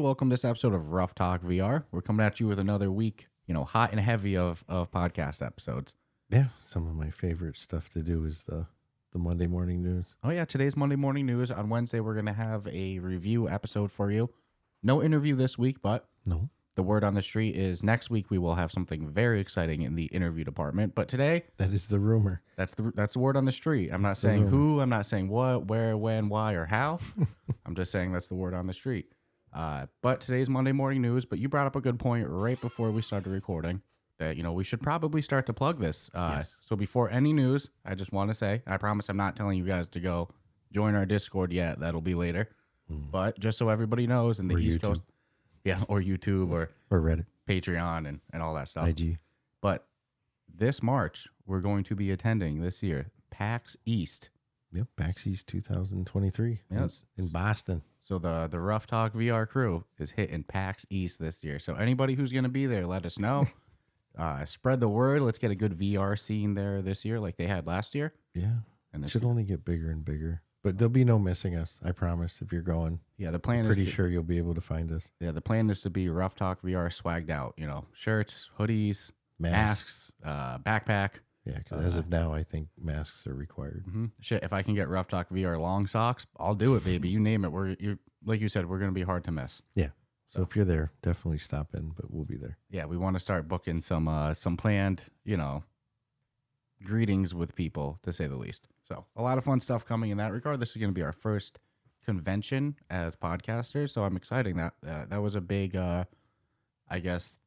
welcome to this episode of Ruff Talk VR. We're coming at you with another week, hot and heavy of podcast episodes. Yeah, some of my favorite stuff to do is the Monday morning news. Oh yeah, today's Monday morning news. On Wednesday, we're going to have a review episode for you. No interview this week, but No. the word on the street is next week we will have something very exciting in the interview department. But today, That is the rumor. that's the word on the street. I'm not saying who, I'm not saying what, where, when, why, or how. I'm just saying that's the word on the street. But today's Monday morning news. But you brought up a good point right before we started recording that we should probably start to plug this. Yes. So before any news, I just want to say I promise I'm not telling you guys to go join our Discord yet. That'll be later. But just so everybody knows, in the East Coast, yeah, or YouTube or Reddit, Patreon and all that stuff. IG. But this March, we're going to be attending this year PAX East. Yep, PAX East 2023. Yes. in Boston. So the Ruff Talk VR crew is hitting PAX East this year. So anybody who's going to be there, let us know. Spread the word. Let's get a good VR scene there this year like they had last year. Yeah, And it should only get bigger and bigger. But there'll be no missing us, I promise, if you're going. Yeah, the plan I'm pretty is sure you'll be able to find us. Yeah, the plan is to be Ruff Talk VR swagged out. Shirts, hoodies, masks, backpack. Yeah, because as of now, I think masks are required. Shit, if I can get Ruff Talk VR long socks, I'll do it, baby. You name it. You like you said, we're gonna be hard to miss. Yeah. So if you're there, definitely stop in, but we'll be there. Yeah, we want to start booking some planned, greetings with people, to say the least. So a lot of fun stuff coming in that regard. This is going to be our first convention as podcasters, so I'm excited that was a big, I guess,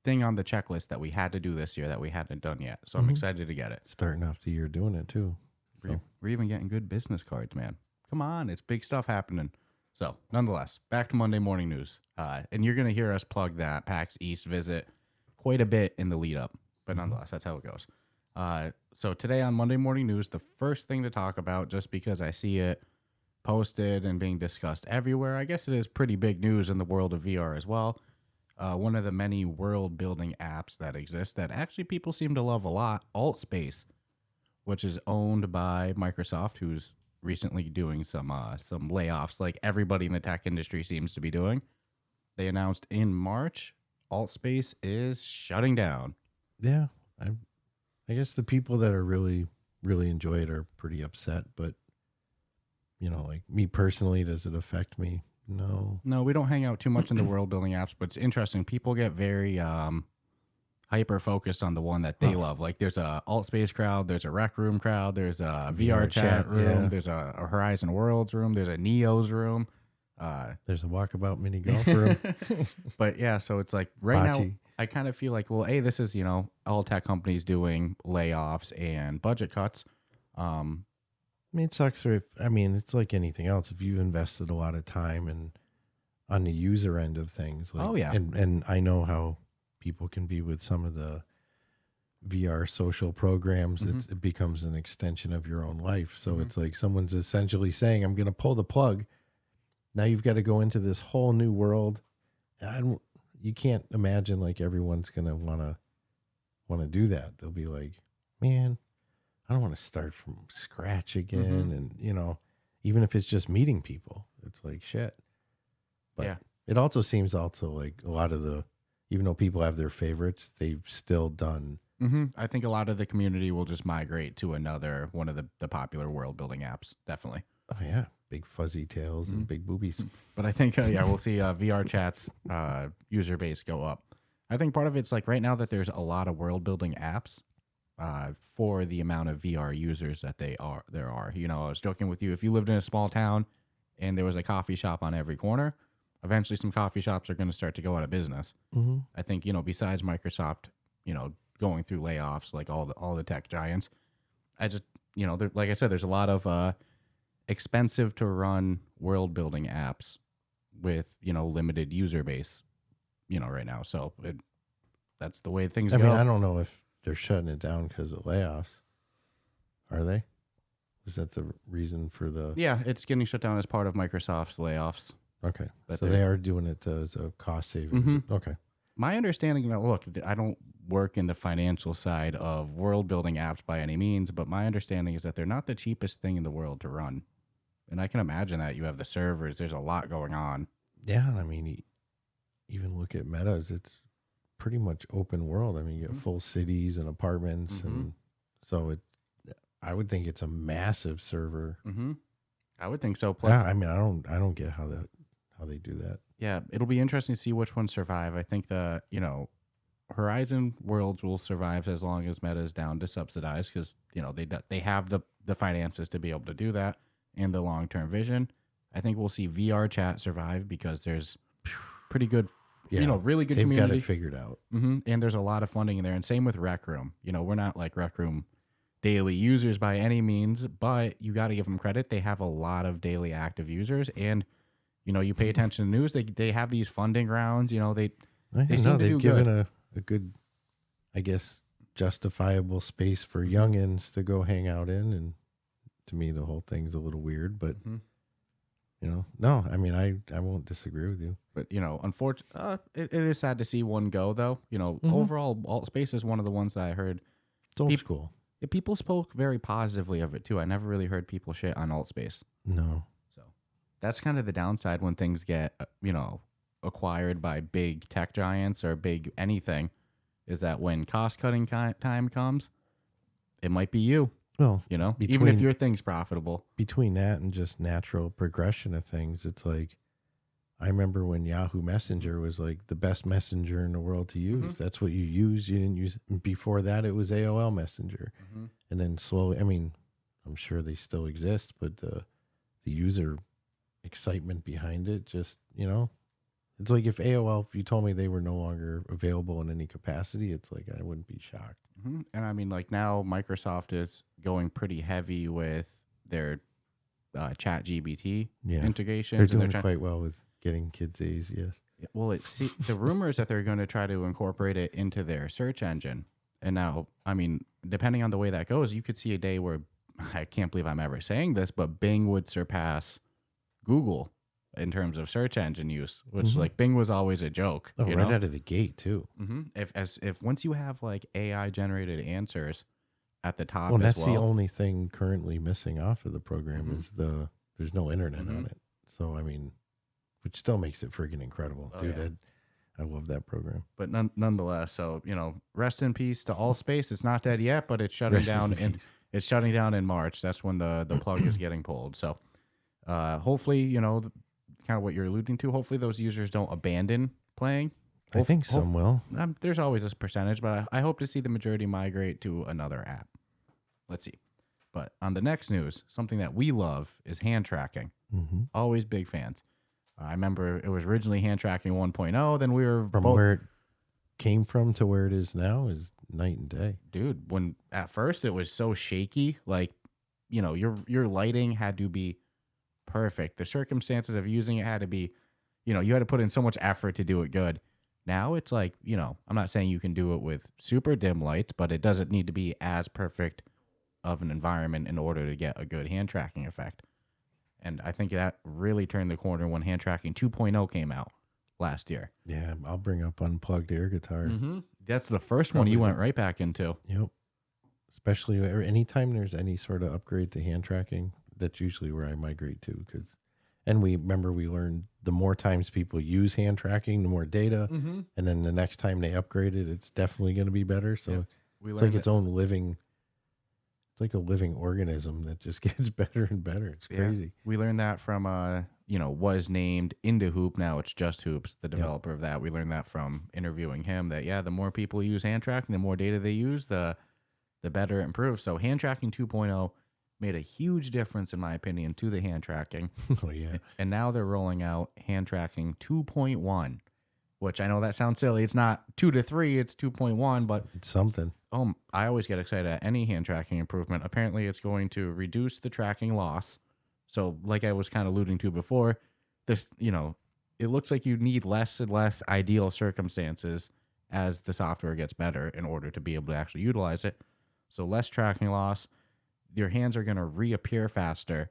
thing on the checklist that we had to do this year that we hadn't done yet. So I'm excited to get it. Starting off the year doing it too. So. We're even getting good business cards, man. Come on, it's big stuff happening. So, nonetheless, back to Monday morning news. And you're going to hear us plug that PAX East visit quite a bit in the lead up. But nonetheless, that's how it goes. So today on Monday morning news, the first thing to talk about, just because I see it posted and being discussed everywhere, I guess it is pretty big news in the world of VR as well. One of the many world building apps that exist that actually people seem to love a lot, Altspace, which is owned by Microsoft, who's recently doing some layoffs like everybody in the tech industry seems to be doing. They announced in March Altspace is shutting down. Yeah, I guess the people that are really enjoy it are pretty upset, but like me personally, does it affect me? No, we don't hang out too much in the world building apps, but it's interesting. People get very hyper focused on the one that they love. Like there's a Altspace crowd, there's a Rec Room crowd, there's a VR chat room, there's a Horizon Worlds room, there's a Neo's room. There's a walkabout mini golf room. But yeah, so it's like now I kind of feel like, well, this is, all tech companies doing layoffs and budget cuts. I mean, it sucks. It's like anything else. If you've invested a lot of time and on the user end of things, like, and I know how people can be with some of the VR social programs. It becomes an extension of your own life. So it's like someone's essentially saying, I'm going to pull the plug. Now you've got to go into this whole new world. You can't imagine like everyone's going to want to do that. They'll be like, man, I don't want to start from scratch again. And, even if it's just meeting people, it's like shit. But it also seems like a lot of even though people have their favorites, they've still done. I think a lot of the community will just migrate to another one of the popular world building apps. Definitely. Oh, yeah. Big fuzzy tails and big boobies. But I think, we'll see VR chat's user base go up. I think part of it's like right now that there's a lot of world building apps for the amount of VR users that there are. I was joking with you. If you lived in a small town and there was a coffee shop on every corner, eventually some coffee shops are going to start to go out of business. I think, besides Microsoft, going through layoffs, like all the tech giants, I just, like I said, there's a lot of expensive to run world building apps with, limited user base, right now. So that's the way things go. I mean, I don't know if they're shutting it down because of layoffs. Are they? Is that the reason for the... Yeah, it's getting shut down as part of Microsoft's layoffs. Okay. So they are doing it as a cost savings. Okay. My understanding, look, I don't work in the financial side of world building apps by any means, but my understanding is that they're not the cheapest thing in the world to run. And I can imagine that you have the servers, there's a lot going on. Yeah, I mean, even look at Meta's, it's pretty much open world. I mean, you have full cities and apartments, and so I would think it's a massive server. I would think so. Plus, I mean, I don't get how they do that. Yeah, it'll be interesting to see which ones survive. I think Horizon Worlds will survive as long as Meta is down to subsidize, because they have the finances to be able to do that and the long-term vision. I think we'll see VR chat survive because there's pretty good, really good community. They've got it figured out. And there's a lot of funding in there. And same with Rec Room. We're not like Rec Room daily users by any means, but you got to give them credit. They have a lot of daily active users, and you pay attention to news. They have these funding rounds. They've given a good, I guess, justifiable space for youngins to go hang out in. And to me, the whole thing's a little weird, but no, I mean, I won't disagree with you. But unfortunately, it is sad to see one go, though. Overall, Altspace is one of the ones that I heard. It's old school. People spoke very positively of it too. I never really heard people shit on Altspace. No. So that's kind of the downside when things get acquired by big tech giants or big anything, is that when cost cutting time comes, it might be you. Well, even if your thing's profitable. Between that and just natural progression of things, it's like, I remember when Yahoo Messenger was like the best messenger in the world to use. That's what you use. You didn't use, before that it was AOL Messenger. And then slowly, I mean, I'm sure they still exist, but the user excitement behind it, just, it's like if you told me they were no longer available in any capacity, it's like I wouldn't be shocked. And I mean, like now Microsoft is going pretty heavy with their chat GBT integrations. They're doing quite well with getting kids A's, yes. Well, the rumor is that they're going to try to incorporate it into their search engine. And now, I mean, depending on the way that goes, you could see a day where, I can't believe I'm ever saying this, but Bing would surpass Google in terms of search engine use, which like Bing was always a joke. Right out of the gate too. If once you have like AI generated answers at the top, that's the only thing currently missing off of the program is there's no internet on it. So I mean, which still makes it friggin' incredible, dude. Yeah. I love that program. But nonetheless, so rest in peace to Altspace. It's not dead yet, but it's shutting down it's shutting down in March. That's when the plug is getting pulled. So hopefully, kind of what you're alluding to. Hopefully, those users don't abandon playing. I think some will. There's always this percentage, but I hope to see the majority migrate to another app. Let's see. But on the next news, something that we love is hand tracking. Always big fans. I remember it was originally hand tracking 1.0. Then we were where it came from to where it is now is night and day, dude. When at first it was so shaky, like your lighting had to be perfect. The circumstances of using it had to be, you had to put in so much effort to do it good. Now it's like, I'm not saying you can do it with super dim lights, but it doesn't need to be as perfect of an environment in order to get a good hand tracking effect. And I think that really turned the corner when hand tracking 2.0 came out last year. Yeah, I'll bring up unplugged air guitar. That's the first one you went right back into. Yep. Especially anytime there's any sort of upgrade to hand tracking, that's usually where I migrate to. And we learned the more times people use hand tracking, the more data. And then the next time they upgrade it, it's definitely going to be better. So it's like its own living. It's like a living organism that just gets better and better. It's crazy. Yeah. We learned that from, was named Into Hoop. Now it's Just Hoops, the developer of that. We learned that from interviewing him that, the more people use hand tracking, the more data they use, the better it improves. So hand tracking 2.0 made a huge difference, in my opinion, to the hand tracking. Oh, yeah. And now they're rolling out hand tracking 2.1, which I know that sounds silly. It's not 2 to 3, it's 2.1, but it's something. I always get excited at any hand tracking improvement. Apparently, it's going to reduce the tracking loss. So, like I was kind of alluding to before, this, it looks like you need less and less ideal circumstances as the software gets better in order to be able to actually utilize it. So, less tracking loss. Your hands are going to reappear faster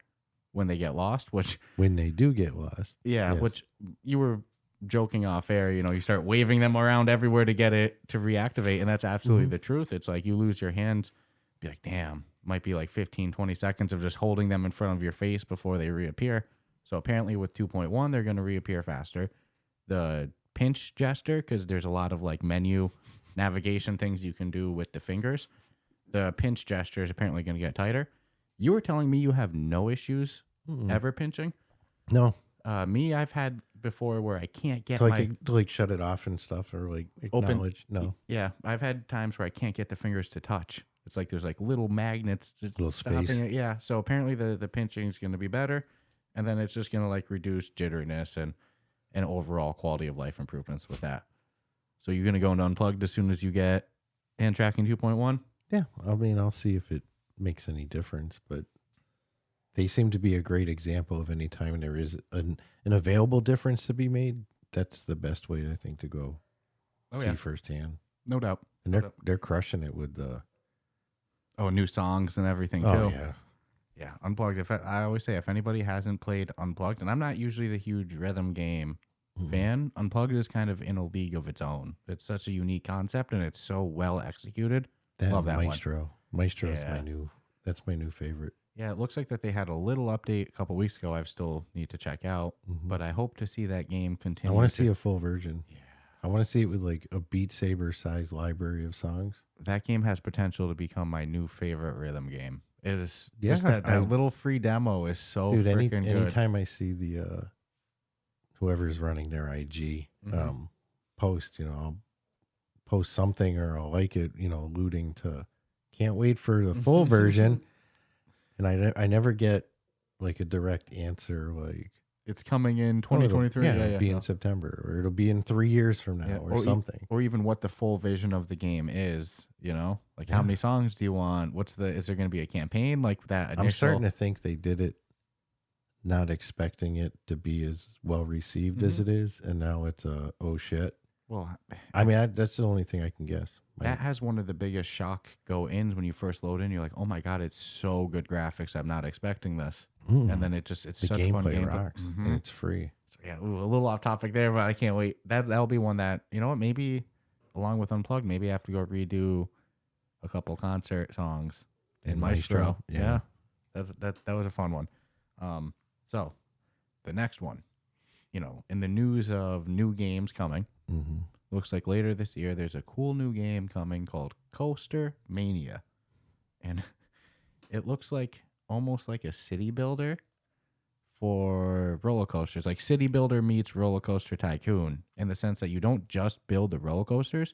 when they get lost, when they do get lost. Yeah, yes. Which you were joking off air, you start waving them around everywhere to get it to reactivate. And that's absolutely the truth. It's like you lose your hands, be like, damn, might be like 15, 20 seconds of just holding them in front of your face before they reappear. So apparently with 2.1, they're going to reappear faster. The pinch gesture, because there's a lot of like menu navigation things you can do with the fingers. The pinch gesture is apparently going to get tighter. You were telling me you have no issues ever pinching? No. Me, I've had before where I can't get to like shut it off and stuff, or like acknowledge. No. Yeah, I've had times where I can't get the fingers to touch. It's like there's like little magnets just little stopping space. it. Yeah, so apparently the pinching is going to be better, and then it's just going to like reduce jitteriness and overall quality of life improvements with that. So you're going to go into Unplugged as soon as you get hand tracking 2.1? Yeah, I mean, I'll see if it makes any difference, but they seem to be a great example of any time there is an available difference to be made. That's the best way, I think, to go see firsthand. No doubt. And they're crushing it with the new songs and everything too. Oh yeah, yeah. Unplugged. I always say, if anybody hasn't played Unplugged, and I'm not usually the huge rhythm game fan, Unplugged is kind of in a league of its own. It's such a unique concept, and it's so well executed. Love that Maestro. one. Maestro is that's my new favorite. Yeah, it looks like that they had a little update a couple weeks ago. I still need to check out, but I hope to see that game continue. I want to see a full version. Yeah. I want to see it with like a Beat Saber sized library of songs. That game has potential to become my new favorite rhythm game. It is just that little free demo is so freaking good. Anytime I see the whoever's running their IG post, I'll post something or I'll like it, alluding to can't wait for the full version. And I never get like a direct answer like it's coming in 2023. It'll be in September, or it'll be in 3 years from now, or something. Or even what the full vision of the game is, like how many songs do you want? Is there going to be a campaign like that? I'm starting to think they did it not expecting it to be as well received as it is, and now it's oh shit. Well, I mean, that's the only thing I can guess. That has one of the biggest shock go-ins when you first load in. You're like, oh my God, it's so good graphics. I'm not expecting this. And then it's such fun gameplay. Rocks, and it's free. So yeah, a little off topic there, but I can't wait. That'll be one that, you know what, maybe along with Unplugged, maybe I have to go redo a couple concert songs in Maestro. Yeah. That was a fun one. So the next one, in the news of new games coming, looks like later this year there's a cool new game coming called Coaster Mania, and it looks like almost like a city builder for roller coasters, like City Builder meets Roller Coaster Tycoon, in the sense that you don't just build the roller coasters.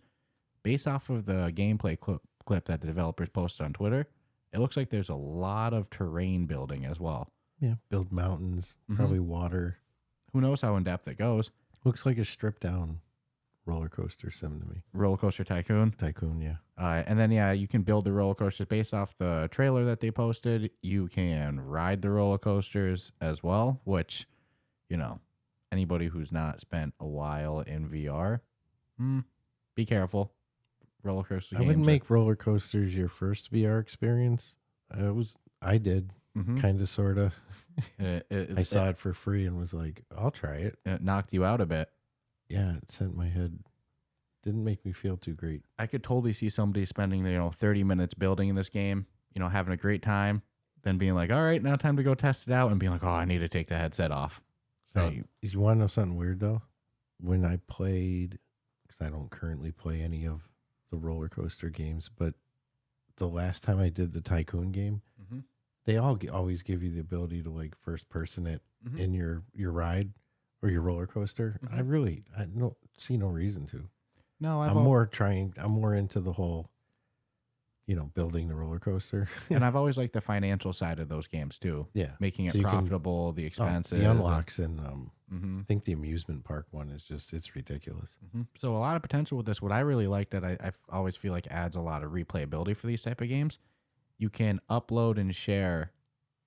Based off of the gameplay clip that the developers posted on Twitter, it looks like there's a lot of terrain building as well. Yeah, build mountains, probably water. Who knows how in depth it goes? Looks like a stripped down roller coaster sim to me. Roller Coaster Tycoon? Tycoon, yeah. And then, you can build the roller coasters based off the trailer that they posted. You can ride the roller coasters as well, which, anybody who's not spent a while in VR, be careful. Roller coaster games. I wouldn't make roller coasters your first VR experience. I did, kind of, sort of. I saw it for free and was like, I'll try it. It knocked you out a bit. Yeah, it sent my head. Didn't make me feel too great. I could totally see somebody spending 30 minutes building in this game, having a great time, then being like, all right, now time to go test it out, and being like, oh, I need to take the headset off. So you want to know something weird though? When I played, because I don't currently play any of the roller coaster games, but the last time I did the Tycoon game, they always give you the ability to like first person it in your ride or your roller coaster. I don't see no reason to. No, I'm more into the whole, building the roller coaster. And I've always liked the financial side of those games too. Yeah. Making it profitable, the expenses. The unlocks and I think the amusement park one is it's ridiculous. So a lot of potential with this. What I really like that I always feel like adds a lot of replayability for these type of games. You can upload and share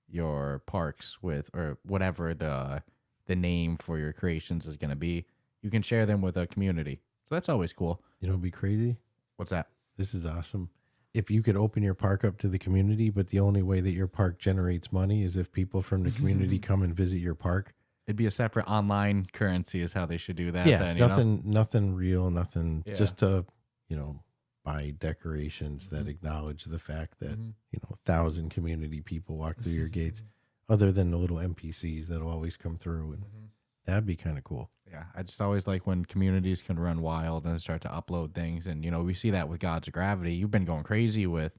your parks with, or whatever the name for your creations is going to be. You can share them with a community. So that's always cool. You know what'd be crazy? What's that? This is awesome. If you could open your park up to the community, but the only way that your park generates money is if people from the community come and visit your park. It'd be a separate online currency is how they should do that. Yeah, then, nothing real, nothing. Yeah. Just to, buy decorations that acknowledge the fact that, 1,000 community people walk through your gates, other than the little NPCs that'll always come through. And that'd be kind of cool. Yeah, I just always like when communities can run wild and start to upload things. And, we see that with Gods of Gravity. You've been going crazy with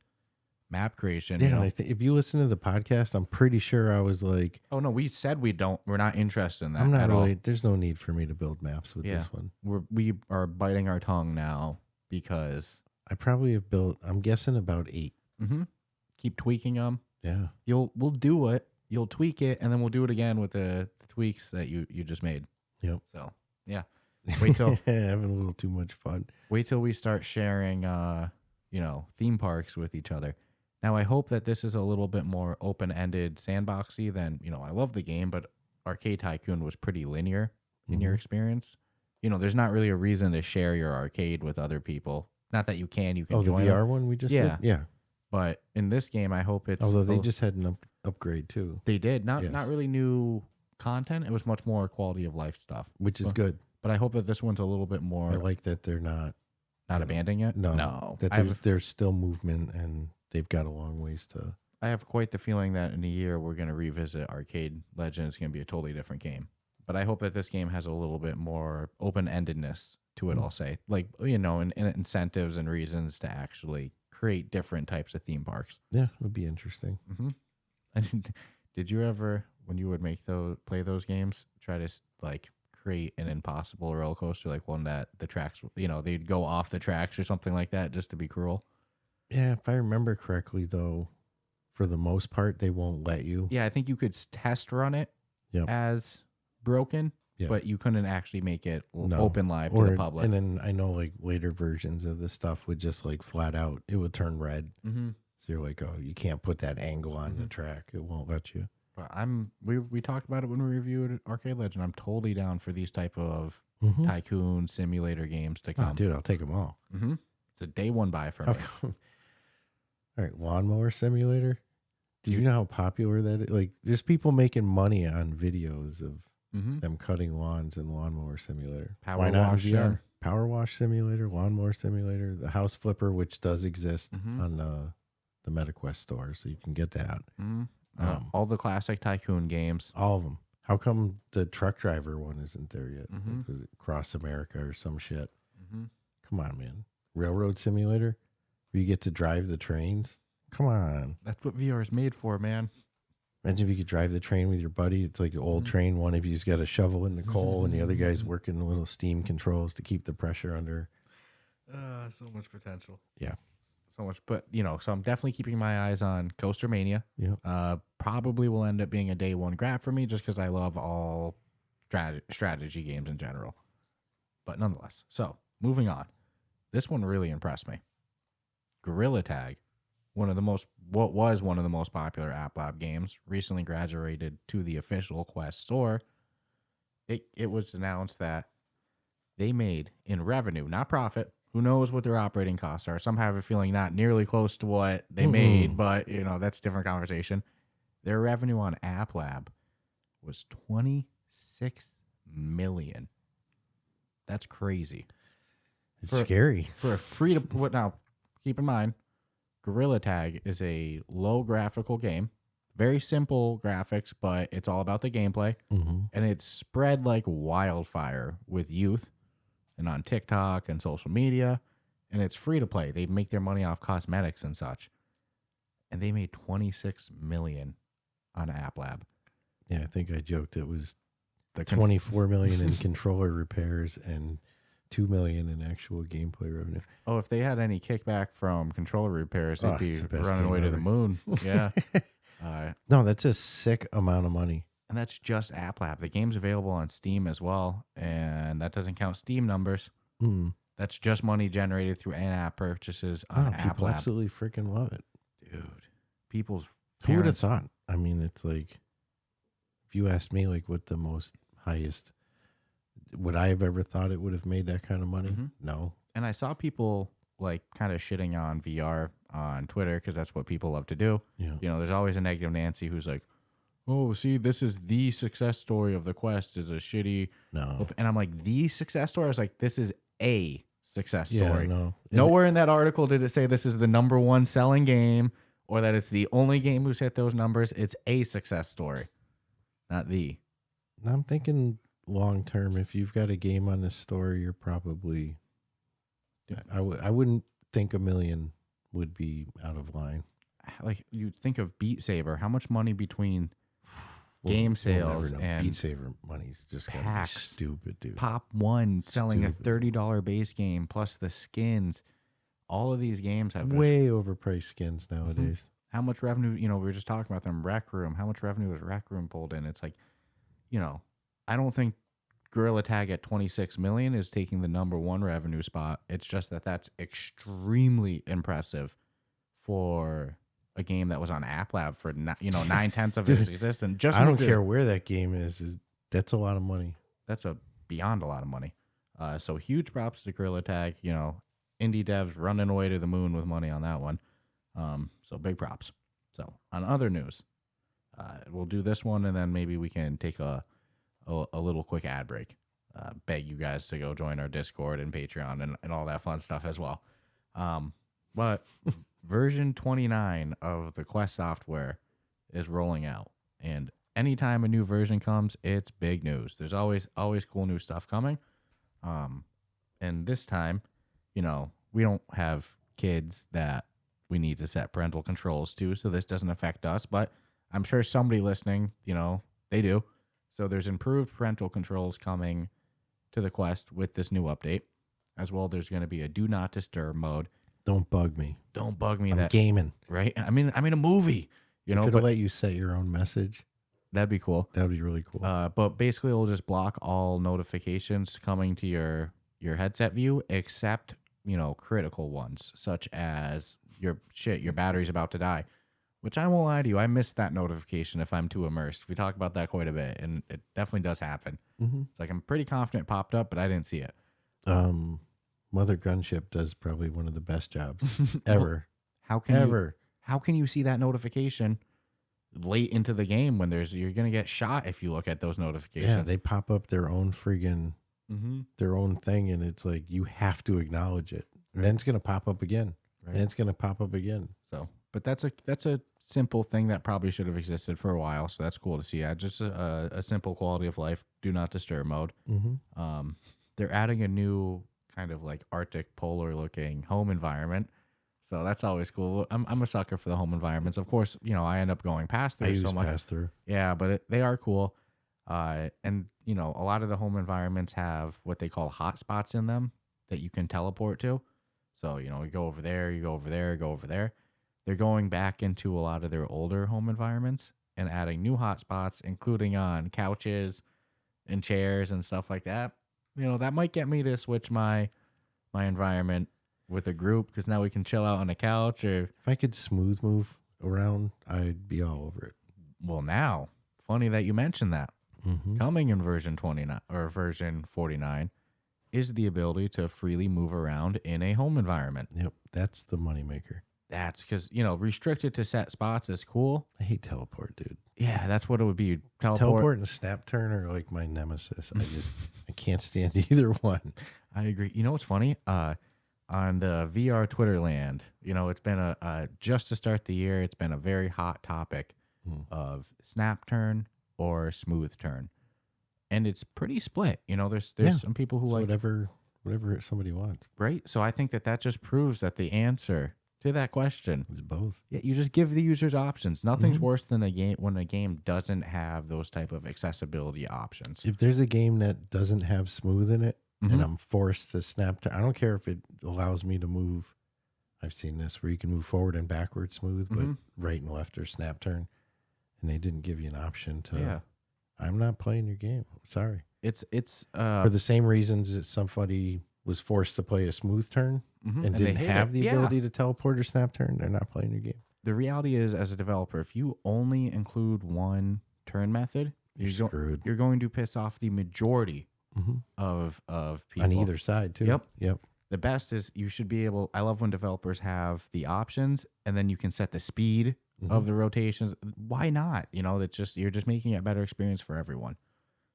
map creation. Yeah, and I think if you listen to the podcast, I'm pretty sure I was like, oh, no, we said we're not interested in that I'm not at really, all. there's no need for me to build maps with this one. We are biting our tongue now because I probably have built, I'm guessing about 8. Mm-hmm. Keep tweaking them. Yeah. We'll do it. You'll tweak it, and then we'll do it again with the tweaks that you just made. Yep. So yeah, wait till having a little too much fun. Wait till we start sharing, theme parks with each other. Now I hope that this is a little bit more open-ended, sandboxy than I love the game, but Arcade Tycoon was pretty linear in your experience. There's not really a reason to share your arcade with other people. Not that you can join the VR them. one we just did? Yeah. But in this game, I hope it's... Although they just had an upgrade, too. They did. Not really new content. It was much more quality of life stuff. Which is good. But I hope that this one's a little bit more... I like that they're not abandoning it? No. That there's still movement, and they've got a long ways to... I have quite the feeling that in a year, we're going to revisit Arcade Legends. It's going to be a totally different game. But I hope that this game has a little bit more open-endedness to it, I'll say. Like, and incentives and reasons to actually... create different types of theme parks. Yeah, it would be interesting. Mm-hmm. And did you ever, when you would play those games, try to create an impossible roller coaster, like one that the tracks, they'd go off the tracks or something like that, just to be cruel? Yeah, if I remember correctly, though, for the most part, they won't let you. Yeah, I think you could test run it as broken. Yep. But you couldn't actually make it open live to the public. And then I know later versions of the stuff would just flat out, it would turn red. Mm-hmm. So you're like, oh, you can't put that angle on the track. It won't let you. But we talked about it when we reviewed Arcade Legend. I'm totally down for these type of tycoon simulator games to come. Oh, dude, I'll take them all. Mm-hmm. It's a day one buy for me. All right, Lawnmower Simulator. Do you know how popular that is? There's people making money on videos of them cutting lawns in Lawnmower Simulator. Power Wash, VR? Power Wash Simulator, Lawnmower Simulator, the House Flipper, which does exist on the MetaQuest store, so you can get that. All the classic tycoon games. All of them. How come the truck driver one isn't there yet? Was it Cross America or some shit? Come on, man. Railroad Simulator, where you get to drive the trains. Come on. That's what VR is made for, man. Imagine if you could drive the train with your buddy. It's like the old train. One of you's got a shovel in the coal, and the other guy's working the little steam controls to keep the pressure under. So much potential. Yeah. So much. But, so I'm definitely keeping my eyes on Coaster Mania. Yeah. Probably will end up being a day one grab for me just because I love all strategy games in general. But nonetheless. So, moving on. This one really impressed me. Gorilla Tag. What was one of the most popular App Lab games, recently graduated to the official Quest store. It was announced that they made in revenue, not profit. Who knows what their operating costs are? Some have a feeling not nearly close to what they made, but that's a different conversation. Their revenue on App Lab was $26 million. That's crazy. It's scary for a free to. What now? Keep in mind. Gorilla Tag is a low graphical game, very simple graphics, but it's all about the gameplay, and it's spread like wildfire with youth and on TikTok and social media, and it's free to play. They make their money off cosmetics and such, and they made $26 million on App Lab. Yeah, I think I joked it was the $24 million in controller repairs and $2 million in actual gameplay revenue. Oh, if they had any kickback from controller repairs, they'd be running away to the moon. Yeah. No, that's a sick amount of money. And that's just App Lab. The game's available on Steam as well, and that doesn't count Steam numbers. That's just money generated through in-app purchases on App people Lab. Absolutely freaking love it. Dude, people's parents... Who would have thought? I mean, it's like, if you asked me what the most highest... Would I have ever thought it would have made that kind of money? No. And I saw people kind of shitting on VR on Twitter because that's what people love to do. Yeah. There's always a negative Nancy who's like, oh, see, this is the success story of the Quest is a shitty. No. And I'm like, the success story? I was like, this is a success story. Yeah, no. Nowhere in that article did it say this is the number one selling game or that it's the only game who's hit those numbers. It's a success story, not the. I'm thinking long term, if you've got a game on the store, you're probably. I wouldn't think $1 million would be out of line. Like you think of Beat Saber, how much money between game sales and Beat Saber money's just gotta be stupid, dude. Pop One selling a $30 base game plus the skins. All of these games have way overpriced skins nowadays. Mm-hmm. How much revenue? We were just talking about them. Rec Room. How much revenue was Rec Room pulled in? It's like, I don't think Gorilla Tag at 26 million is taking the number one revenue spot. It's just that's extremely impressive for a game that was on App Lab for 9/10 of its existence. I don't care where that game is. That's a lot of money. That's beyond a lot of money. So huge props to Gorilla Tag. Indie devs running away to the moon with money on that one. So big props. So on other news, we'll do this one and then maybe we can take a little quick ad break. Beg you guys to go join our Discord and Patreon and all that fun stuff as well. But version 29 of the Quest software is rolling out, and anytime a new version comes, it's big news. There's always cool new stuff coming. And this time, we don't have kids that we need to set parental controls to, so this doesn't affect us, but I'm sure somebody listening, they do. So there's improved parental controls coming to the Quest with this new update. As well, there's going to be a do not disturb mode. Don't bug me. Don't bug me. I'm gaming. Right? I'm in a movie. If it'll let you set your own message, that'd be cool. That'd be really cool. But basically, it'll just block all notifications coming to your headset view, except critical ones, such as your battery's about to die. Which I won't lie to you, I missed that notification if I'm too immersed. We talk about that quite a bit, and it definitely does happen. Mm-hmm. It's like I'm pretty confident it popped up, but I didn't see it. Mother Gunship does probably one of the best jobs ever. How can you see that notification late into the game when you're gonna get shot if you look at those notifications? Yeah, they pop up their own friggin' their own thing, and it's like you have to acknowledge it. And then it's gonna pop up again. Right. And it's gonna pop up again. So, but that's a simple thing that probably should have existed for a while. So that's cool to see. Just a simple quality of life, do not disturb mode. Mm-hmm. They're adding a new kind of like Arctic polar looking home environment. So that's always cool. I'm a sucker for the home environments. Of course, I end up going past through so much. Pass through. Yeah, but they are cool. And a lot of the home environments have what they call hotspots in them that you can teleport to. So, you go over there, you go over there, go over there. They're going back into a lot of their older home environments and adding new hotspots, including on couches and chairs and stuff like that. That might get me to switch my environment with a group, because now we can chill out on the couch. Or if I could smooth move around, I'd be all over it. Well, now, funny that you mentioned that. Mm-hmm. Coming in version 29 or version 49 is the ability to freely move around in a home environment. Yep, that's the moneymaker. That's because, restricted to set spots is cool. I hate teleport, dude. Yeah, that's what it would be. Teleport and snap turn are like my nemesis. I can't stand either one. I agree. You know what's funny? On the VR Twitter land, it's been just to start the year, it's been a very hot topic of snap turn or smooth turn. And it's pretty split. There's some people who like whatever somebody wants. Right? So I think that just proves that the answer to that question is both. Yeah, you just give the users options. Nothing's worse than a game when a game doesn't have those type of accessibility options. If there's a game that doesn't have smooth in it, and I'm forced to snap turn, I don't care if it allows me to move. I've seen this where you can move forward and backward smooth, but right and left or snap turn, and they didn't give you an option to. Yeah. I'm not playing your game. Sorry. It's for the same reasons that somebody was forced to play a smooth turn and didn't have the ability to teleport or snap turn. They're not playing your game. The reality is, as a developer, if you only include one turn method, you're screwed. You're going to piss off the majority of people on either side too. Yep. The best is you should be able. I love when developers have the options, and then you can set the speed of the rotations. Why not? That's you're just making it a better experience for everyone.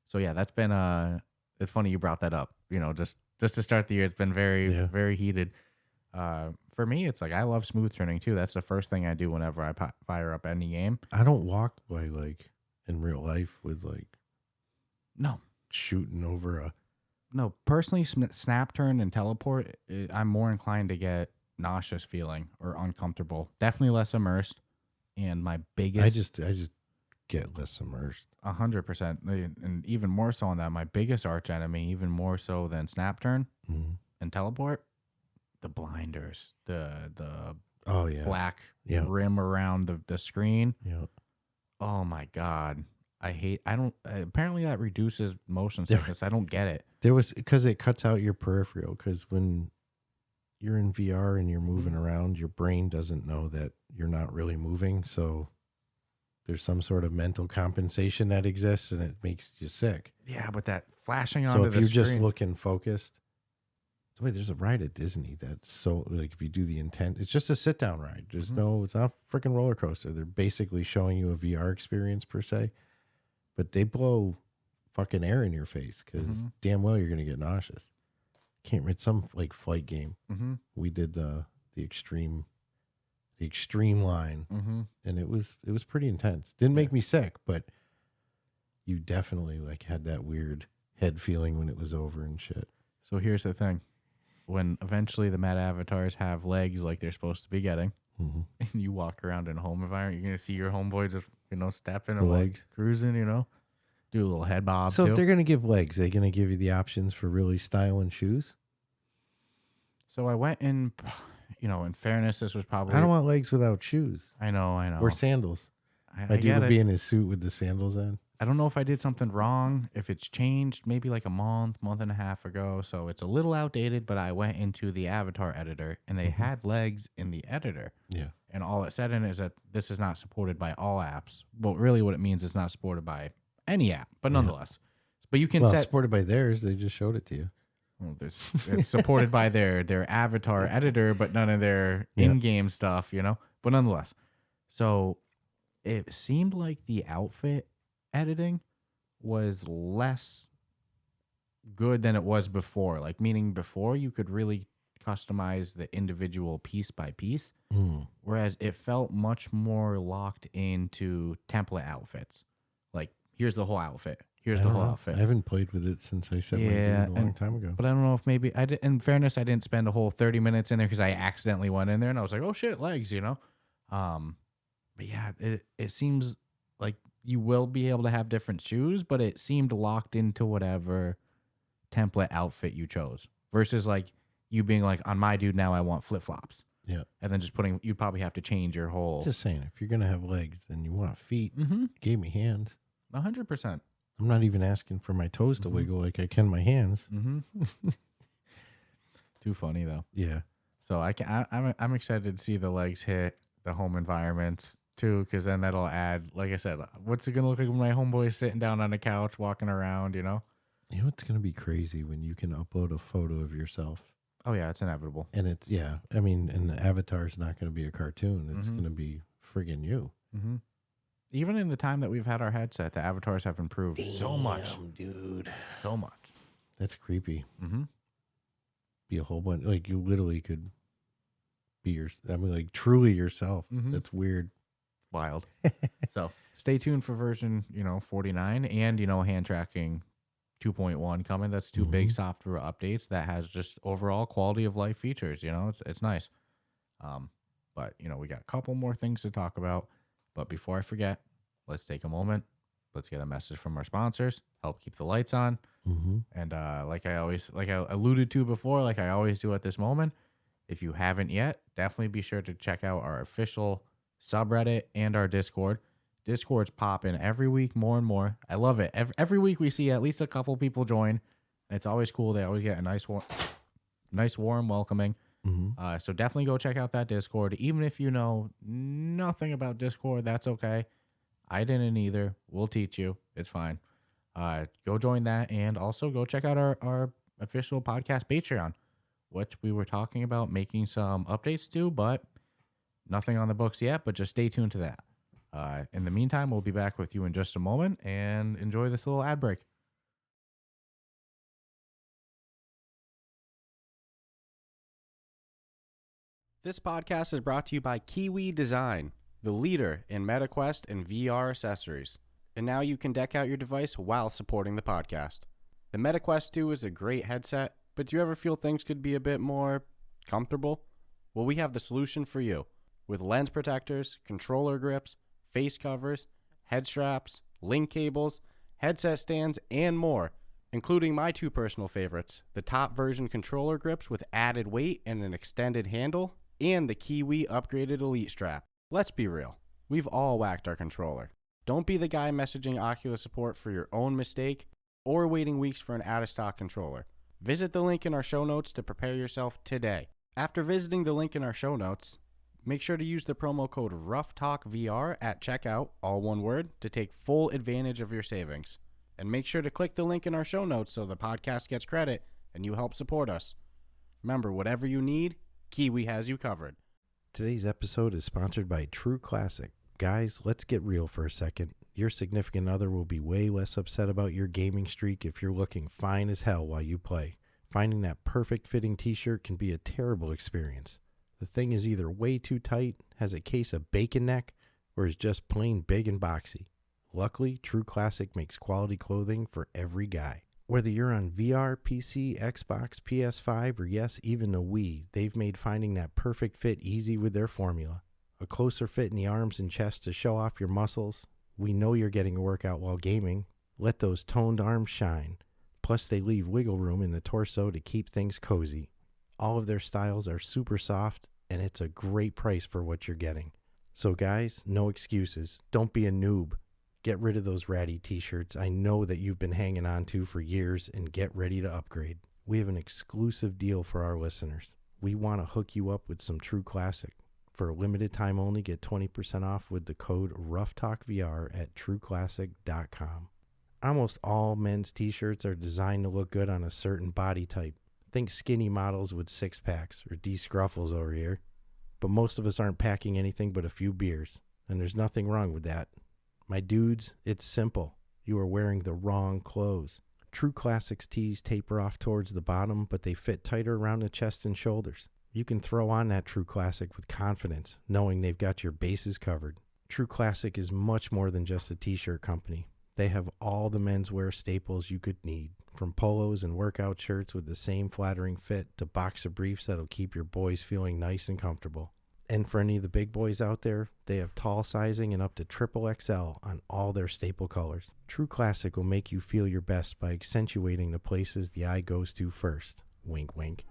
So yeah, that's been it's funny you brought that up. Just to start the year, it's been very very heated. For me, it's like I love smooth turning too. That's the first thing I do whenever I fire up any game. I don't walk by in real life with no shooting over a. No, personally, snap turn and teleport, I'm more inclined to get nauseous feeling or uncomfortable. Definitely less immersed. And my biggest, I just get less immersed. 100%, and even more so on that. My biggest arch enemy, even more so than snap turn and teleport, the blinders, the black rim around the screen. Yeah. Oh my God. Apparently that reduces motion sickness. I don't get it. Because it cuts out your peripheral. Because when you're in VR and you're moving around, your brain doesn't know that you're not really moving. So there's some sort of mental compensation that exists and it makes you sick. Yeah, but that flashing onto the screen. So if you're just looking focused. So wait, there's a ride at Disney that's so, like, if you do the intent, it's just a sit down ride. There's it's not a freaking roller coaster. They're basically showing you a VR experience per se. But they blow fucking air in your face because damn well you're gonna get nauseous. It's some like flight game. We did the extreme line, and it was pretty intense. Didn't make me sick, but you definitely like had that weird head feeling when it was over and shit. So here's the thing: when eventually the meta avatars have legs like they're supposed to be getting, and you walk around in a home environment, you're gonna see your homeboy just stepping and legs cruising, do a little head bob. So if they're gonna give legs, they're gonna give you the options for really styling shoes. So I went in, in fairness, this was probably. I don't want legs without shoes. I know. Or sandals. I dude will be in his suit with the sandals on. I don't know if I did something wrong, if it's changed maybe like a month and a half ago. So it's a little outdated, but I went into the avatar editor and they had legs in the editor. Yeah. And all it said in it is that this is not supported by all apps. But really what it means is not supported by any app, but nonetheless. But you can set. Supported by theirs. They just showed it to you. Well, it's supported by their avatar editor, but none of their in-game stuff, But nonetheless. So it seemed like the outfit editing was less good than it was before. Like, meaning before you could really customize the individual piece by piece, whereas it felt much more locked into template outfits. Like, here's the whole outfit. Here's the whole outfit. I haven't played with it since I set my dude a long time ago. But I don't know if maybe I did. In fairness, I didn't spend a whole 30 minutes in there because I accidentally went in there and I was like, oh shit, legs, But yeah, it seems like you will be able to have different shoes, but it seemed locked into whatever template outfit you chose. Versus like you being like, on my dude now I want flip flops. Yeah. And then just you'd probably have to change your whole. Just saying, if you're gonna have legs, then you want feet. Gave me hands. 100%. I'm not even asking for my toes to wiggle like I can my hands. Too funny though. Yeah. So I'm excited to see the legs hit the home environments too, because then that'll add, like I said, what's it gonna look like when my homeboy's sitting down on the couch walking around, You know it's gonna be crazy when you can upload a photo of yourself. Oh yeah, it's inevitable. And and the avatar's not gonna be a cartoon. It's gonna be friggin' you. Even in the time that we've had our headset, the avatars have improved so much, dude. So much. That's creepy. Be a whole bunch. Like, you literally could be like truly yourself. That's weird. Wild. So stay tuned for version 49 and hand tracking 2.1 coming. That's two big software updates that has just overall quality of life features. It's nice. But we got a couple more things to talk about. But before I forget, let's take a moment. Let's get a message from our sponsors. Help keep the lights on. And like I alluded to before, like I always do at this moment, if you haven't yet, definitely be sure to check out our official subreddit and our Discord. Discord's popping every week more and more. I love it. Every week we see at least a couple people join. And it's always cool. They always get a nice warm welcoming. So definitely go check out that Discord. Even if you know nothing about Discord, that's okay. I didn't either. We'll teach you. It's fine. Go join that, and also go check out our official podcast Patreon, which we were talking about making some updates to, but nothing on the books yet. But just stay tuned to that. In the meantime, we'll be back with you in just a moment, and enjoy this little ad break. This podcast is brought to you by Kiwi Design, the leader in MetaQuest and VR accessories. And now you can deck out your device while supporting the podcast. The Meta Quest 2 is a great headset, but do you ever feel things could be a bit more comfortable? Well, we have the solution for you. With lens protectors, controller grips, face covers, head straps, link cables, headset stands, and more, including my two personal favorites, the top version controller grips with added weight and an extended handle, and the Kiwi upgraded Elite strap. Let's be real, we've all whacked our controller. Don't be the guy messaging Oculus support for your own mistake or waiting weeks for an out-of-stock controller. Visit the link in our show notes to prepare yourself today. After visiting the link in our show notes, make sure to use the promo code RuffTalkVR at checkout, all one word, to take full advantage of your savings. And make sure to click the link in our show notes so the podcast gets credit and you help support us. Remember, whatever you need, Kiwi has you covered. Today's episode is sponsored by True Classic. Guys, let's get real for a second. Your significant other will be way less upset about your gaming streak if you're looking fine as hell while you play. Finding that perfect fitting t-shirt can be a terrible experience. The thing is either way too tight, has a case of bacon neck, or is just plain big and boxy. Luckily, True Classic makes quality clothing for every guy. Whether you're on VR, PC, Xbox, PS5, or yes, even a Wii, they've made finding that perfect fit easy with their formula. A closer fit in the arms and chest to show off your muscles. We know you're getting a workout while gaming. Let those toned arms shine. Plus, they leave wiggle room in the torso to keep things cozy. All of their styles are super soft, and it's a great price for what you're getting. So guys, no excuses. Don't be a noob. Get rid of those ratty t-shirts I know that you've been hanging on to for years and get ready to upgrade. We have an exclusive deal for our listeners. We want to hook you up with some True Classic. For a limited time only, get 20% off with the code RuffTalkVR at trueclassic.com. Almost all men's t-shirts are designed to look good on a certain body type. Think skinny models with six-packs or Dscruffles over here. But most of us aren't packing anything but a few beers, and there's nothing wrong with that. My dudes, it's simple. You are wearing the wrong clothes. True Classics tees taper off towards the bottom, but they fit tighter around the chest and shoulders. You can throw on that True Classic with confidence, knowing they've got your bases covered. True Classic is much more than just a t-shirt company. They have all the menswear staples you could need, from polos and workout shirts with the same flattering fit to boxer briefs that'll keep your boys feeling nice and comfortable. And for any of the big boys out there, they have tall sizing and up to XXL on all their staple colors. True Classic will make you feel your best by accentuating the places the eye goes to first. Wink, wink.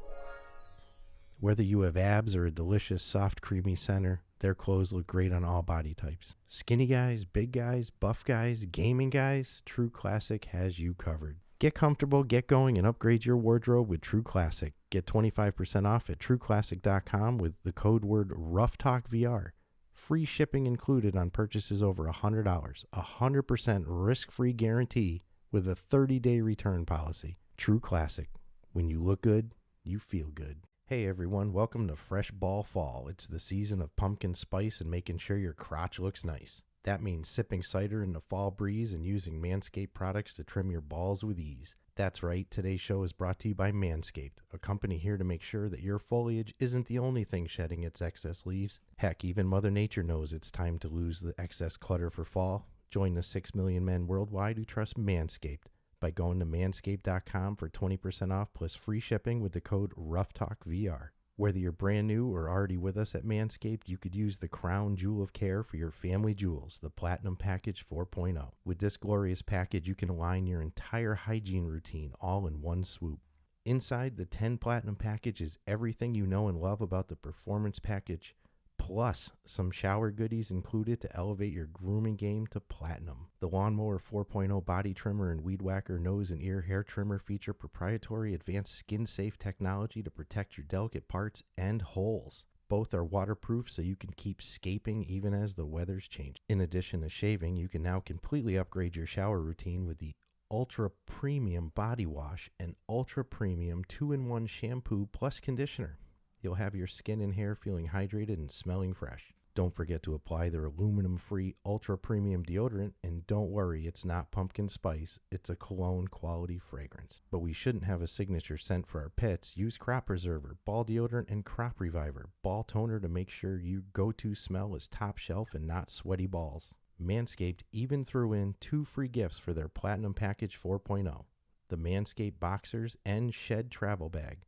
Whether you have abs or a delicious, soft, creamy center, their clothes look great on all body types. Skinny guys, big guys, buff guys, gaming guys, True Classic has you covered. Get comfortable, get going, and upgrade your wardrobe with True Classic. Get 25% off at trueclassic.com with the code word RuffTalkVR. Free shipping included on purchases over $100. 100% risk-free guarantee with a 30-day return policy. True Classic. When you look good, you feel good. Hey everyone, welcome to Fresh Ball Fall. It's the season of pumpkin spice and making sure your crotch looks nice. That means sipping cider in the fall breeze and using Manscaped products to trim your balls with ease. That's right, today's show is brought to you by Manscaped, a company here to make sure that your foliage isn't the only thing shedding its excess leaves. Heck, even Mother Nature knows it's time to lose the excess clutter for fall. Join the 6 million men worldwide who trust Manscaped by going to manscaped.com for 20% off plus free shipping with the code RuffTalkVR. Whether you're brand new or already with us at Manscaped, you could use the crown jewel of care for your family jewels, the Platinum Package 4.0. With this glorious package, you can align your entire hygiene routine all in one swoop. Inside the 10 Platinum Package is everything you know and love about the Performance Package, plus some shower goodies included to elevate your grooming game to platinum. The Lawnmower 4.0 body trimmer and Weed Whacker nose and ear hair trimmer feature proprietary advanced skin-safe technology to protect your delicate parts and holes. Both are waterproof so you can keep scaping even as the weather's change. In addition to shaving, you can now completely upgrade your shower routine with the Ultra Premium Body Wash and Ultra Premium 2-in-1 Shampoo plus Conditioner. You'll have your skin and hair feeling hydrated and smelling fresh. Don't forget to apply their aluminum-free ultra premium deodorant, and don't worry, it's not pumpkin spice, it's a cologne quality fragrance. But we shouldn't have a signature scent for our pets. Use Crop Preserver, Ball Deodorant, and Crop Reviver, Ball Toner to make sure your go-to smell is top shelf and not sweaty balls. Manscaped even threw in 2 free gifts for their Platinum Package 4.0. the Manscaped Boxers and Shed Travel Bag,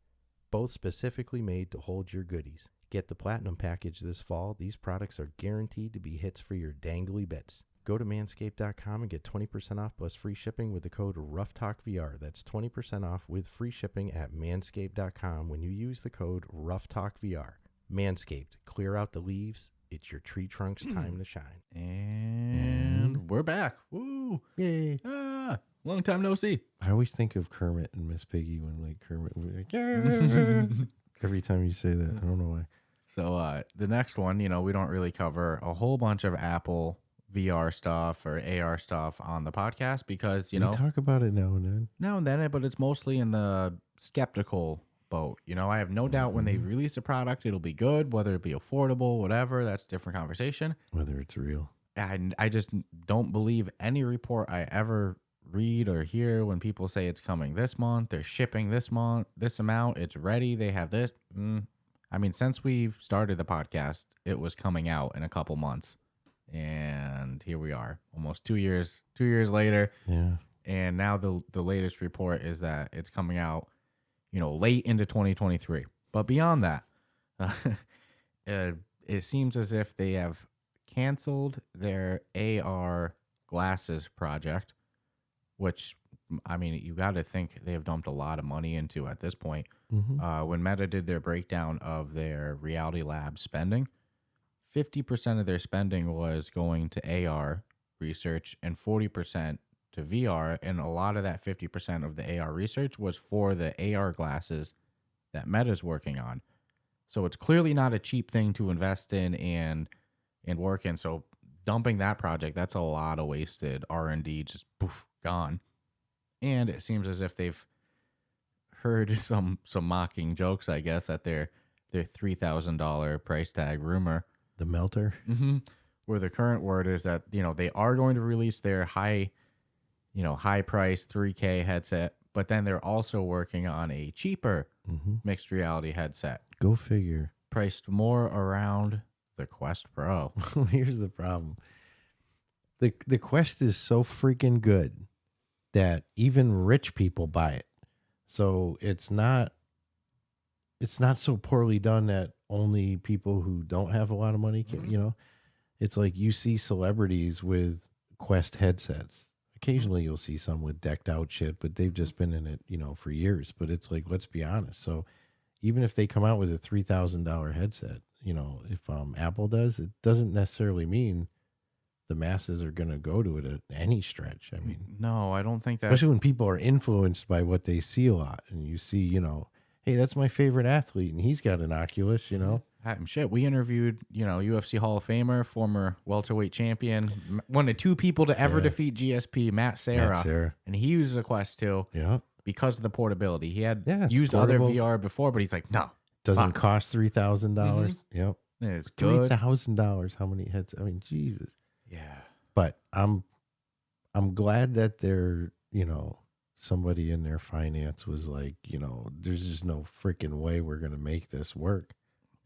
both specifically made to hold your goodies. Get the Platinum Package this fall. These products are guaranteed to be hits for your dangly bits. Go to manscaped.com and get 20% off plus free shipping with the code RuffTalkVR. That's 20% off with free shipping at manscaped.com when you use the code RuffTalkVR. Manscaped, clear out the leaves. It's your tree trunk's time to shine. And we're back. Woo! Yay. Long time no see. I always think of Kermit and Miss Piggy when like Kermit would be like, yeah. Every time you say that. I don't know why. So the next one, we don't really cover a whole bunch of Apple VR stuff or AR stuff on the podcast because, we talk about it now and then. But it's mostly in the skeptical boat. I have no doubt when they release a product, it'll be good, whether it be affordable, whatever. That's a different conversation. Whether it's real. And I just don't believe any report I ever read or hear when people say it's coming this month, they're shipping this month, this amount, it's ready, they have this. I mean, since we started the podcast, it was coming out in a couple months. And here we are, almost 2 years later. Yeah. And now the latest report is that it's coming out, late into 2023. But beyond that, it seems as if they have canceled their AR glasses project, which, I mean, you got to think they have dumped a lot of money into at this point. When Meta did their breakdown of their Reality Labs spending, 50% of their spending was going to AR research and 40% to VR. And a lot of that 50% of the AR research was for the AR glasses that Meta's working on. So it's clearly not a cheap thing to invest in and work in. So dumping that project, that's a lot of wasted R&D, just poof, gone. And it seems as if they've heard some mocking jokes, I guess, at their $3,000 price tag rumor. The melter. Where the current word is that, they are going to release their high price 3K headset, but then they're also working on a cheaper mixed reality headset. Go figure. Priced more around the Quest Pro. Here's the problem. The Quest is so freaking good that even rich people buy it. So it's not so poorly done that only people who don't have a lot of money can, it's like you see celebrities with Quest headsets. Occasionally you'll see some with decked out shit, but they've just been in it, for years. But it's like, let's be honest. So even if they come out with a $3,000 headset, if Apple does, it doesn't necessarily mean the masses are going to go to it at any stretch. I mean, no, I don't think that. Especially when people are influenced by what they see a lot, and you see, hey, that's my favorite athlete, and he's got an Oculus, Shit, we interviewed, UFC Hall of Famer, former welterweight champion, one of two people to ever defeat GSP, Matt Serra. And he uses a Quest 2 because of the portability. He had used portable. Other VR before, but he's like, no. Doesn't cost $3,000. Yep. Yeah, it's good. $3,000. How many heads? I mean, Jesus. Yeah. But I'm glad that they're, somebody in their finance was like, there's just no freaking way we're going to make this work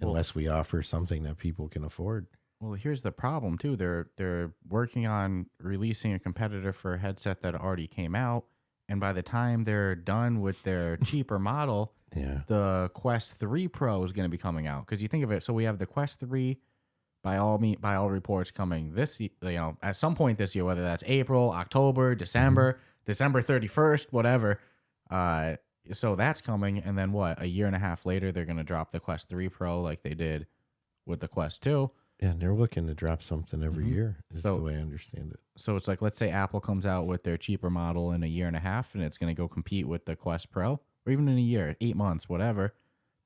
unless we offer something that people can afford. Well, here's the problem too. They're working on releasing a competitor for a headset that already came out, and by the time they're done with their cheaper model, the Quest 3 Pro is going to be coming out. Because you think of it, so we have the Quest 3 by all reports coming this, at some point this year, whether that's April, October, December, December 31st, whatever. So that's coming, and then what? A year and a half later, they're going to drop the Quest 3 Pro like they did with the Quest 2. Yeah, and they're looking to drop something every year, is the way I understand it. So it's like, let's say Apple comes out with their cheaper model in a year and a half, and it's going to go compete with the Quest Pro, or even in a year, 8 months, whatever.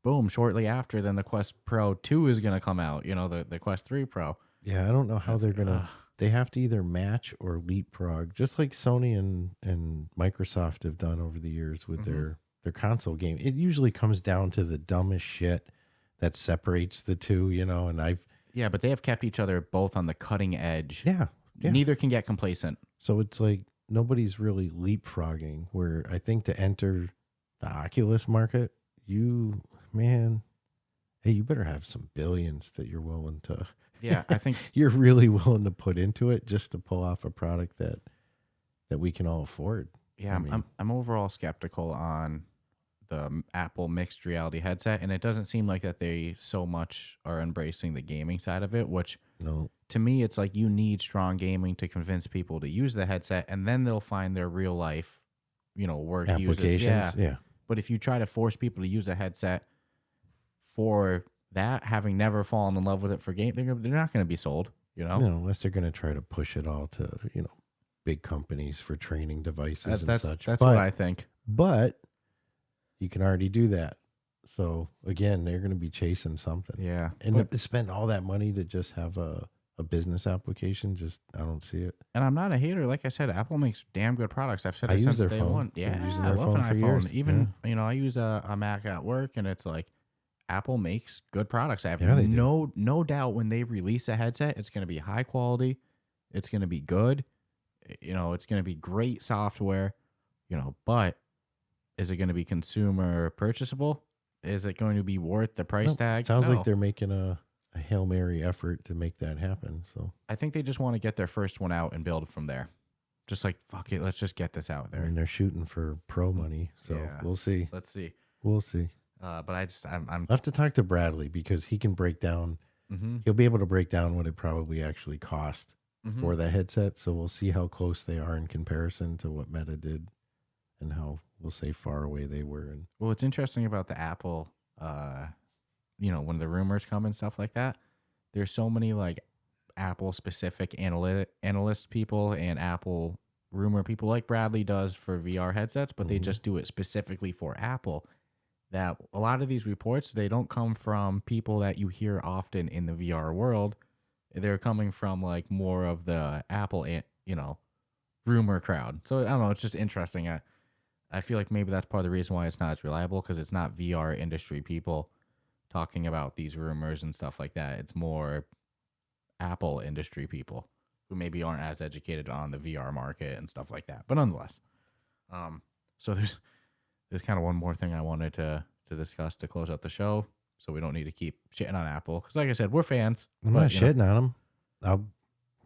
Boom, shortly after, then the Quest Pro 2 is going to come out, the Quest 3 Pro. Yeah, I don't know how they're going to... They have to either match or leapfrog, just like Sony and Microsoft have done over the years with their console game. It usually comes down to the dumbest shit that separates the two, and I've... Yeah, but they have kept each other both on the cutting edge. Yeah. Neither can get complacent. So it's like nobody's really leapfrogging, where I think to enter the Oculus market, you better have some billions that you're willing to... Yeah, I think... you're really willing to put into it just to pull off a product that we can all afford. Yeah, I'm overall skeptical on the Apple mixed reality headset, and it doesn't seem like that they so much are embracing the gaming side of it, which to me, it's like you need strong gaming to convince people to use the headset, and then they'll find their real life, work applications. Yeah. But if you try to force people to use a headset for that, having never fallen in love with it for game, they're not going to be sold. Unless they're going to try to push it all to big companies for training devices and such. That's what I think. But you can already do that. So again, they're going to be chasing something. Yeah. And to spend all that money to just have a business application, I don't see it. And I'm not a hater. Like I said, Apple makes damn good products. I've said it since day one. Yeah, I love an iPhone. Years. Even, I use a Mac at work, and it's like Apple makes good products. I have no doubt when they release a headset, it's going to be high quality. It's going to be good. It's going to be great software, but is it going to be consumer purchasable? Is it going to be worth the price tag? Sounds like they're making a Hail Mary effort to make that happen. So I think they just want to get their first one out and build from there. Just like, fuck it, let's just get this out there. And they're shooting for pro money. So we'll see. Let's see. We'll see. But I'll have to talk to Bradley because he can break down. Mm-hmm. He'll be able to break down what it probably actually cost for that headset. So we'll see how close they are in comparison to what Meta did and how, we'll say, far away they were. And what's interesting about the Apple, when the rumors come and stuff like that, there's so many like Apple specific analyst people and Apple rumor people like Bradley does for VR headsets, but they just do it specifically for Apple. That a lot of these reports, they don't come from people that you hear often in the VR world. They're coming from like more of the Apple, rumor crowd. So I don't know. It's just interesting. I feel like maybe that's part of the reason why it's not as reliable, because it's not VR industry people talking about these rumors and stuff like that. It's more Apple industry people who maybe aren't as educated on the VR market and stuff like that. But nonetheless, so there's kind of one more thing I wanted to discuss to close out the show, so we don't need to keep shitting on Apple. Because like I said, we're fans. I'm not shitting on them.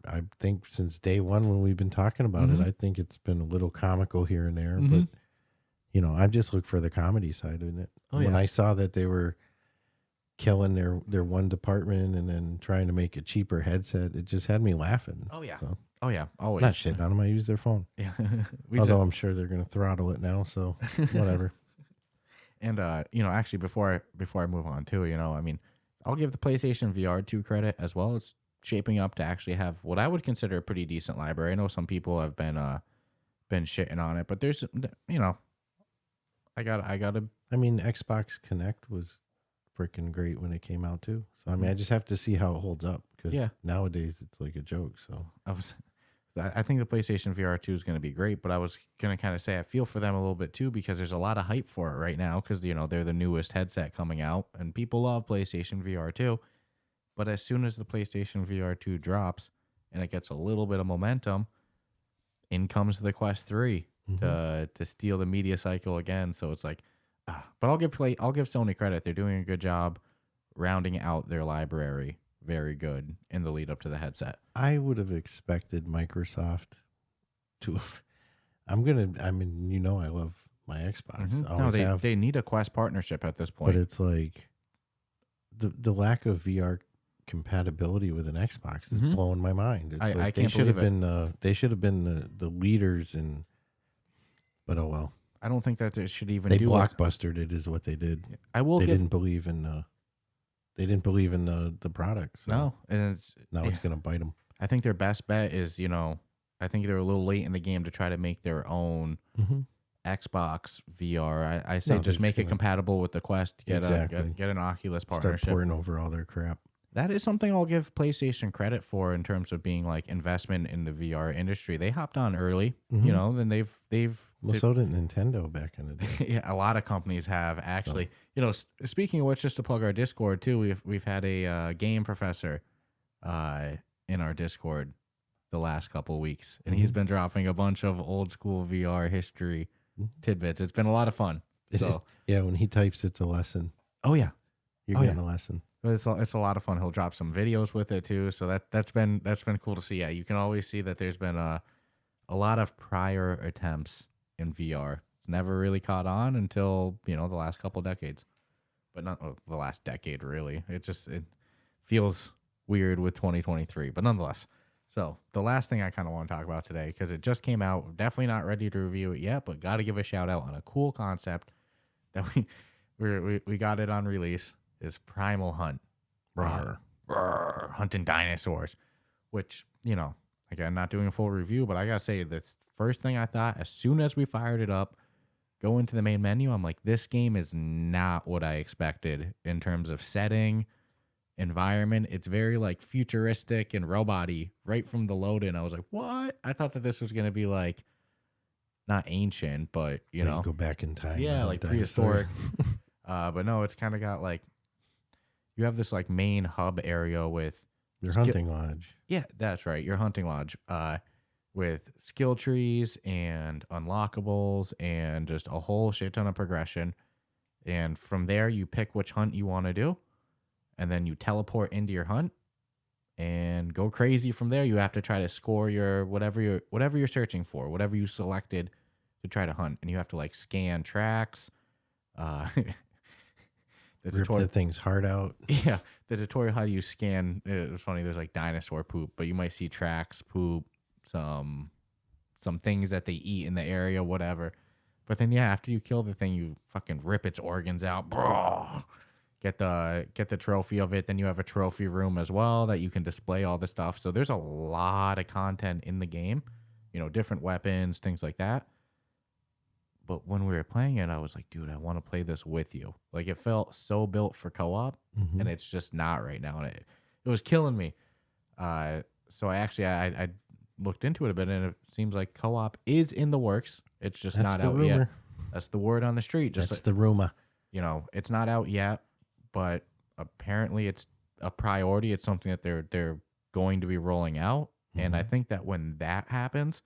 I think since day one when we've been talking about it, I think it's been a little comical here and there. But, I just look for the comedy side of it. When I saw that they were killing their one department and then trying to make a cheaper headset, it just had me laughing. Oh, yeah. So, always. Not shitting on them. I use their phone. Yeah. Although I'm sure they're going to throttle it now, so whatever. And, actually, before I move on too, I'll give the PlayStation VR 2 credit as well. It's shaping up to actually have what I would consider a pretty decent library. I know some people have been shitting on it, but there's, I gotta. Xbox Connect was freaking great when it came out too. So, I just have to see how it holds up because nowadays it's like a joke. So I think the PlayStation VR 2 is going to be great, but I was going to kind of say I feel for them a little bit too because there's a lot of hype for it right now because, they're the newest headset coming out and people love PlayStation VR 2. But as soon as the PlayStation VR 2 drops and it gets a little bit of momentum, in comes the Quest 3 to steal the media cycle again. So it's like, but I'll give Sony credit. They're doing a good job rounding out their library. Very good in the lead up to the headset. I would have expected Microsoft to. I love my Xbox. They need a Quest partnership at this point. But it's like the lack of VR compatibility with an Xbox is blowing my mind. It's I can't believe it. They should have been the leaders in. But oh well. I don't think that they should even. They blockbustered it, is what they did. They didn't believe in. They didn't believe in the product. So no, and it's going to bite them. I think their best bet is, I think they're a little late in the game to try to make their own Xbox VR. I say just make it compatible with the Quest. Get an Oculus partnership. Start pouring over all their crap. That is something I'll give PlayStation credit for in terms of being like investment in the VR industry. They hopped on early, then they've. Well, so did Nintendo back in the day. Yeah, a lot of companies have actually. So. Speaking of which, just to plug our Discord too, we've had a game professor in our Discord the last couple of weeks, and he's been dropping a bunch of old school VR history tidbits. It's been a lot of fun. Yeah, when he types, it's a lesson. Oh yeah, you're getting a lesson. But it's a lot of fun. He'll drop some videos with it too, so that's been cool to see. Yeah, you can always see that there's been a lot of prior attempts in VR. It's never really caught on until, the last couple decades. But not the last decade, really. It feels weird with 2023, but nonetheless. So the last thing I kind of want to talk about today, because it just came out, definitely not ready to review it yet, but got to give a shout out on a cool concept that we got it on release, is Primal Hunt. Hunting dinosaurs, which, again, not doing a full review, but I got to say, the first thing I thought, as soon as we fired it up, go into the main menu, I'm like, this game is not what I expected in terms of setting, environment. It's very like futuristic and robot-y right from the load in. I was like, what? I thought that this was going to be like not ancient, but you go back in time. Yeah, like prehistoric. But no, it's kind of got like, you have this like main hub area with your hunting lodge. Yeah, that's right. Your hunting lodge with skill trees and unlockables and just a whole shit ton of progression. And from there, you pick which hunt you want to do. And then you teleport into your hunt and go crazy from there. You have to try to score your whatever you're searching for, whatever you selected to try to hunt. And you have to like scan tracks. Rip the thing's heart out. Yeah, the tutorial how you scan. It was funny. There's like dinosaur poop, but you might see tracks, poop, some things that they eat in the area, whatever. But then after you kill the thing, you fucking rip its organs out. Bro. Get the trophy of it. Then you have a trophy room as well that you can display all the stuff. So there's a lot of content in the game. Different weapons, things like that. But when we were playing it, I was like, dude, I want to play this with you. Like, it felt so built for co-op, and it's just not right now. And it was killing me. So I looked into it a bit, and it seems like co-op is in the works. It's just not out yet. That's the word on the street. That's the rumor. It's not out yet, but apparently it's a priority. It's something that they're going to be rolling out. And I think that when that happens,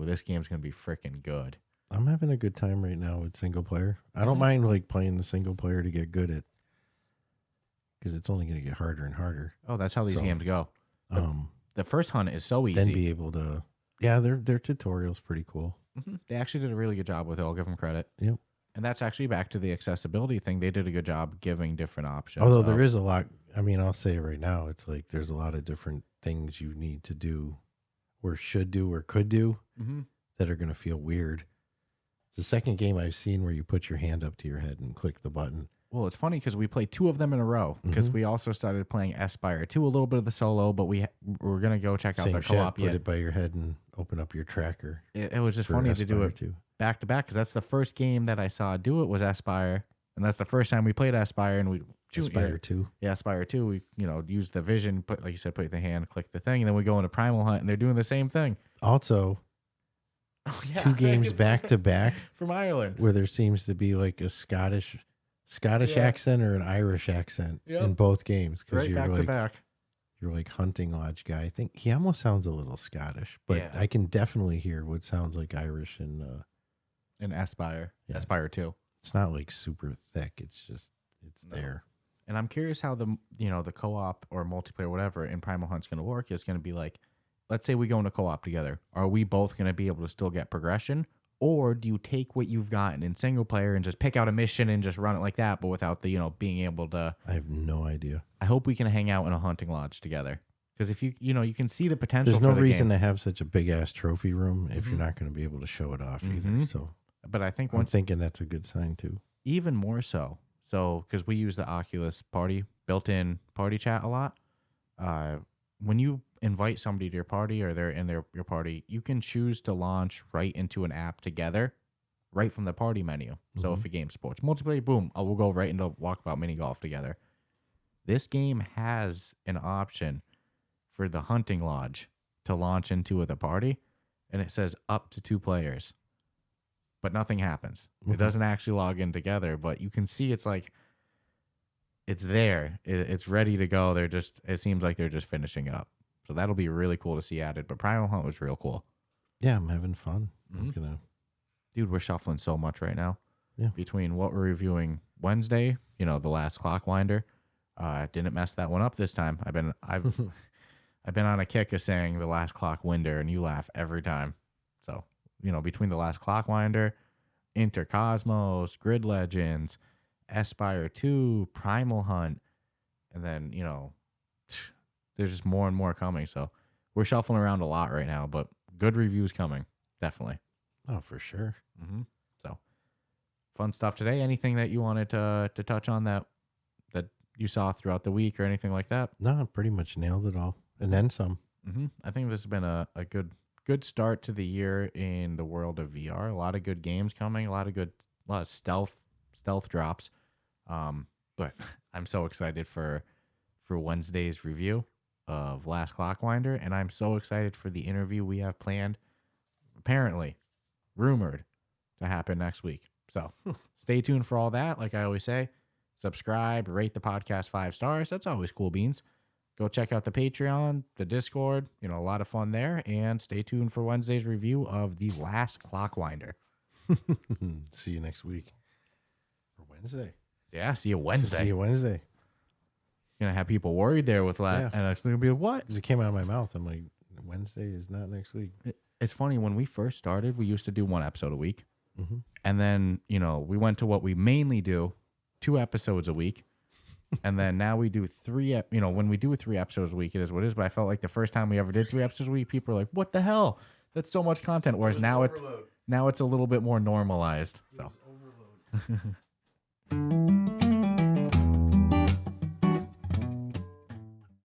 this game's going to be freaking good. I'm having a good time right now with single player. I don't mind like playing the single player to get good at, because it's only going to get harder and harder. Oh, that's how these games go. The first hunt is so easy. Then be able to, their tutorial's pretty cool. They actually did a really good job with it. I'll give them credit. Yep. And that's actually back to the accessibility thing. They did a good job giving different options. Although there is a lot, I'll say it right now, it's like there's a lot of different things you need to do or should do or could do that are going to feel weird. It's the second game I've seen where you put your hand up to your head and click the button. Well, it's funny because we played 2 of them in a row because we also started playing Aspire 2, a little bit of the solo, but we're going to go check out the co-op. Put it by your head and open up your tracker. It was just funny to do it back to back because that's the first game that I saw do it was Aspire, and that's the first time we played Aspire, and we Aspire 2. Yeah, Aspire 2. We use the vision, like you said, put the hand, click the thing, and then we go into Primal Hunt, and they're doing the same thing. Also, 2 games back to back from Ireland, where there seems to be like a Scottish accent or an Irish accent in both games, because you're back to back. You're like hunting lodge guy. I think he almost sounds a little Scottish, but I can definitely hear what sounds like Irish in Aspire. Aspire 2. It's not like super thick. It's just there. And I'm curious how the co-op or multiplayer, whatever, in Primal Hunt's going to work. It's going to be like, let's say we go into co-op together. Are we both going to be able to still get progression? Or do you take what you've gotten in single player and just pick out a mission and just run it like that, but without the, being able to... I have no idea. I hope we can hang out in a hunting lodge together. Because if you can see the potential. There's no reason to have such a big-ass trophy room if you're not going to be able to show it off either. So, but I think I'm thinking that's a good sign too. Even more so. So, because we use the Oculus built-in party chat a lot. When you invite somebody to your party or they're in your party, you can choose to launch right into an app together, right from the party menu. So if a game sports multiplayer, boom, we'll go right into Walkabout Mini Golf together. This game has an option for the hunting lodge to launch into with a party, and it says up to 2 players. But nothing happens. It doesn't actually log in together, but you can see it's like it's there. It's ready to go. It seems like they're just finishing up. So that'll be really cool to see added. But Primal Hunt was real cool. Yeah, I'm having fun. Dude, we're shuffling so much right now. Yeah. Between what we're reviewing Wednesday, the last Clockwinder, didn't mess that one up this time. I've been on a kick of saying the last Clockwinder, and you laugh every time. So between the last Clockwinder, Intercosmos, Grid Legends, Aspire 2, Primal Hunt, and then, there's just more and more coming. So we're shuffling around a lot right now, but good reviews coming. Definitely. Oh, for sure. Mm-hmm. So fun stuff today. Anything that you wanted to touch on that you saw throughout the week or anything like that? No, pretty much nailed it all. And then some. Mm-hmm. I think this has been a good start to the year in the world of VR. A lot of good games coming, a lot of stealth drops. But I'm so excited for Wednesday's review of Last Clockwinder, and I'm so excited for the interview we have planned, apparently rumored to happen next week. So stay tuned for all that. Like I always say, subscribe, rate the podcast 5 stars. That's always cool beans. Go check out the Patreon, the Discord, a lot of fun there. And stay tuned for Wednesday's review of the Last Clockwinder. See you next week. Or Wednesday. Yeah, see you Wednesday. See you Wednesday. Gonna have people worried there with that. Yeah. And it's gonna be what? Because it came out of my mouth. I'm like, Wednesday is not next week. It's funny, when we first started, we used to do 1 episode a week. Mm-hmm. And then, we went to what we mainly do, 2 episodes a week. And then now we do 3, when we do 3 episodes a week, it is what it is. But I felt like the first time we ever did 3 episodes a week, people were like, what the hell? That's so much content. Whereas now it's a little bit more normalized. So.